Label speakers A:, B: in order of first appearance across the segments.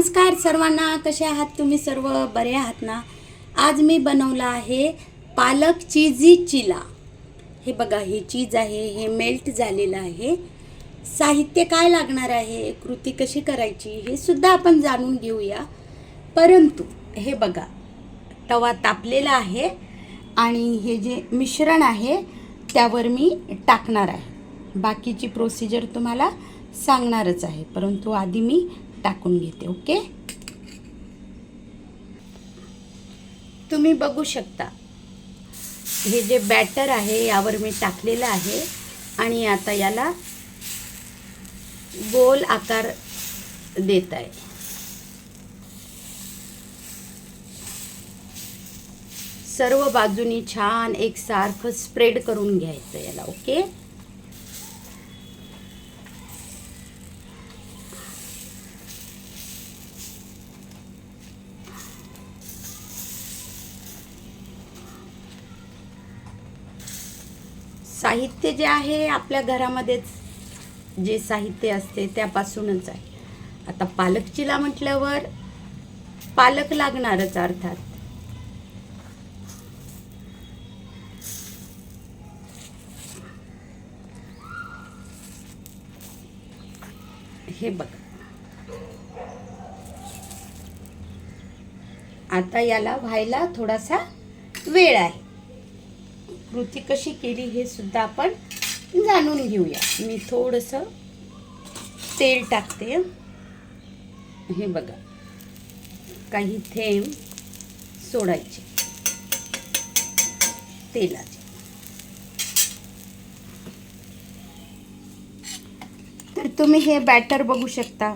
A: नमस्कार सर्वांना, कसे आहात तुम्ही? सर्व बरे आहात ना? आज मी बनवला आहे पालक चीजी चिला. हे बघा, हे चीज आहे, हे मेल्ट झालेलं आहे. साहित्य काय लागणार आहे, कृती कशी करायची हे सुद्धा आपण जाणून घेऊया. परंतु हे बघा, तवा तापलेला आहे आणि हे जे मिश्रण आहे त्यावर मी टाकणार आहे. बाकीची प्रोसिजर तुम्हाला सांगणारच आहे, परंतु आधी मी टाकून घेते. ओके, तुम्ही बघू शकता हे जे बॅटर आहे यावर मी टाकलेलं आहे आणि आता याला गोल आकार देत आहे. सर्व बाजूनी छान एकसारखं स्प्रेड करून घ्यायचं याला. ओके, साहित्य जे आहे आपल्या घरामध्येच जे साहित्य असते त्यापासूनच आहे. आता पालक चिला म्हटल्यावर पालक लागणारच अर्थात. हे बघा, आता याला व्हायला थोडासा वेळ आहे. कृती कशी केली हे सुद्धा आपण जाणून घेऊया. मी थोडंसं तेल टाकते. हे बघा, काही थेंब सोडायचे तेलाचे. तर तुम्ही हे बॅटर बघू शकता.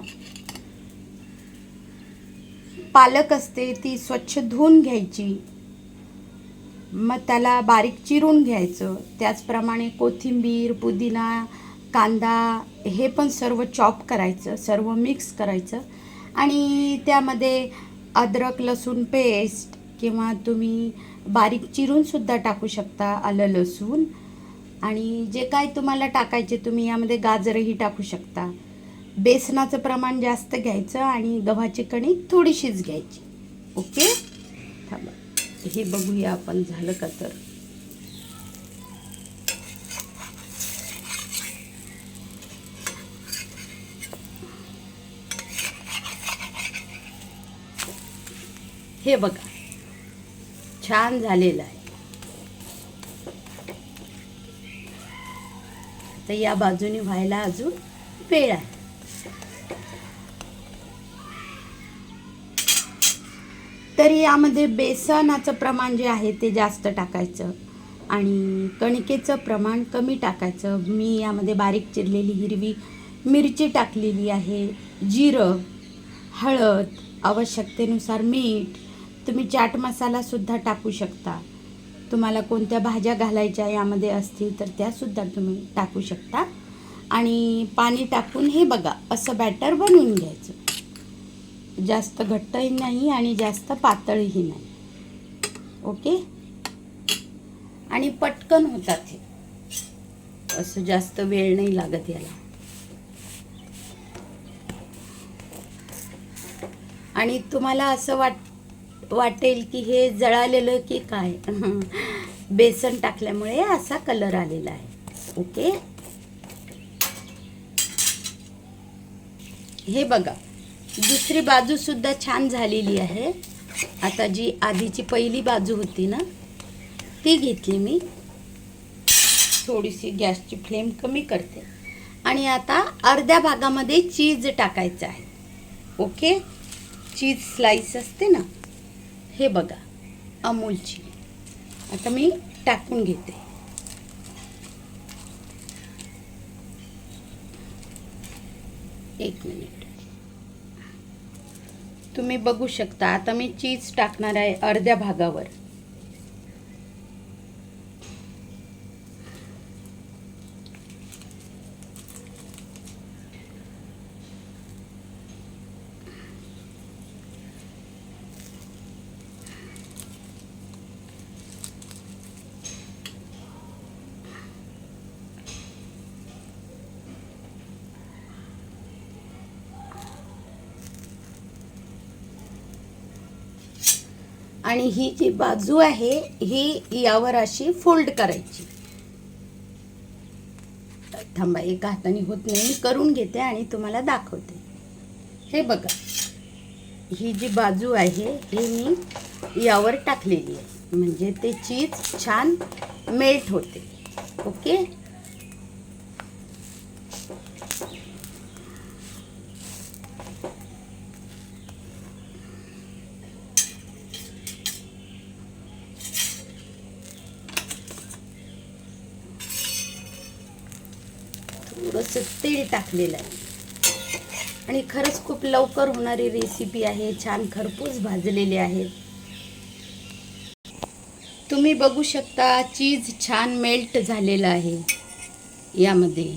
A: पालक असते ती स्वच्छ धुवून घ्यायची, मग त्याला बारीक चिरून घ्यायचं. त्याचप्रमाणे कोथिंबीर, पुदिना, कांदा हे पण सर्व चॉप करायचं, सर्व मिक्स करायचं. आणि त्यामध्ये अद्रक लसूण पेस्ट किंवा तुम्ही बारीक चिरूनसुद्धा टाकू शकता, आलं लसूण. आणि जे काय तुम्हाला टाकायचे तुम्ही यामध्ये गाजरही टाकू शकता. बेसनाचं प्रमाण जास्त घ्यायचं आणि गव्हाची कणिक थोडीशीच घ्यायची. ओके, थांबा, हे बघूया आपण झालं का. तर हे बघा, छान झालेलं आहे. तर या बाजूने व्हायला अजून वेळ आहे. तर यामध्ये बेसनाचं प्रमाण जे आहे ते जास्त टाकायचं आणि कणकेचं प्रमाण कमी टाकायचं. मी यामध्ये बारीक चिरलेली हिरवी मिरची टाकलेली आहे, जिरं, हळद, आवश्यकतेनुसार मीठ. तुम्ही चाट मसालासुद्धा टाकू शकता. तुम्हाला कोणत्या भाज्या घालायच्या यामध्ये असतील तर त्यासुद्धा तुम्ही टाकू शकता. आणि पाणी टाकून हे बघा असं बॅटर बनवून घ्यायचं. जास्त घट्टही नाही आणि जास्त पातळही नाही. ओके, आणि पटकन होतात हे, असं जास्त वेळ नाही लागत याला. आणि तुम्हाला असं वाटेल की हे जळालेलं की काय, बेसन टाकल्यामुळे असा कलर आलेला आहे. ओके, हे बघा, दुसरी बाजू सुद्धा छान झालेली आहे. आता जी आधीची पहिली बाजू होती ना ती घेतली मी. थोडीशी गॅसची फ्लेम कमी करते आणि आता अर्ध्या भागामध्ये चीज टाकायचं आहे. ओके, चीज स्लाइस असते ना, हे बघा अमूलची. आता मी टाकून घेते. एक मिनिट, तुम्ही बघू शकता. आता मी चीज टाकणार आहे अर्ध्या भागावर. आणि ही जी बाजू आहे ही यावर अशी फोल्ड करायची. थांबा, एका हाताने होत नाही, मी करून घेते आणि तुम्हाला दाखवते. हे बघा, ही जी बाजू आहे ही मी यावर टाकलेली आहे, म्हणजे ते चीज छान मेल्ट होते. ओके. थोडंसं तेल टाकलेलं आहे आणि खरंच खूप लवकर होणारी रेसिपी आहे. छान खरपूस भाजलेले आहेत. तुम्ही बघू शकता चीज छान मेल्ट झालेला आहे यामध्ये.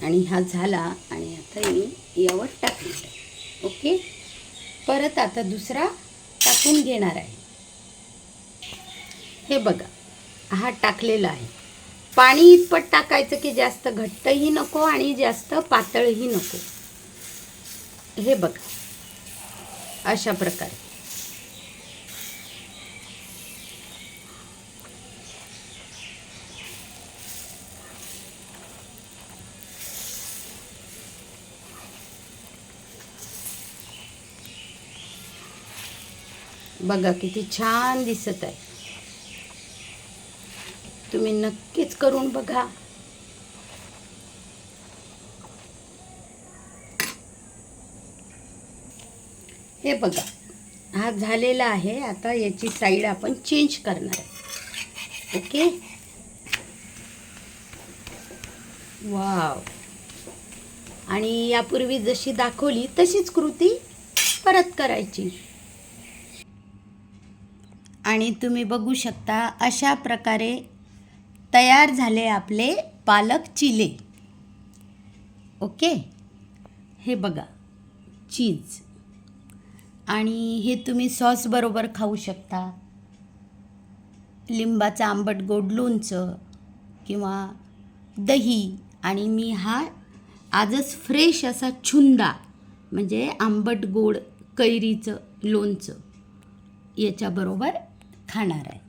A: आणि हा झाला आणि आता मी यावर टाकणार आहे. ओके. परत आता दुसरा टाकून घेणार आहे. हे बघा, हा टाकलेला आहे. पाणी इतपत टाकायचं की जास्त घट्टही नको आणि जास्त पातळही नको. हे बघा, अशा प्रकारे. बघा किती छान दिसत आहे. तुम्ही नक्कीच करून बघा. हे बघा, हा झालेला आहे. आता याची साईड आपण चेंज करणार आहे. ओके. वाव. आणि यापूर्वी जशी दाखवली तशीच कृती परत करायची. आणि तुम्ही बघू शकता अशा प्रकारे तयार झाले आपले पालक चिले. ओके. हे बघा, चीज. आणि हे तुम्ही सॉस बरोबर खाऊ शकता. लिंबाचं आंबट गोड लोणचं किंवा दही. आणि मी हा आजच फ्रेश असा छुंदा म्हणजे आंबट गोड कैरीचं लोणचं याच्याबरोबर खाणार आहे.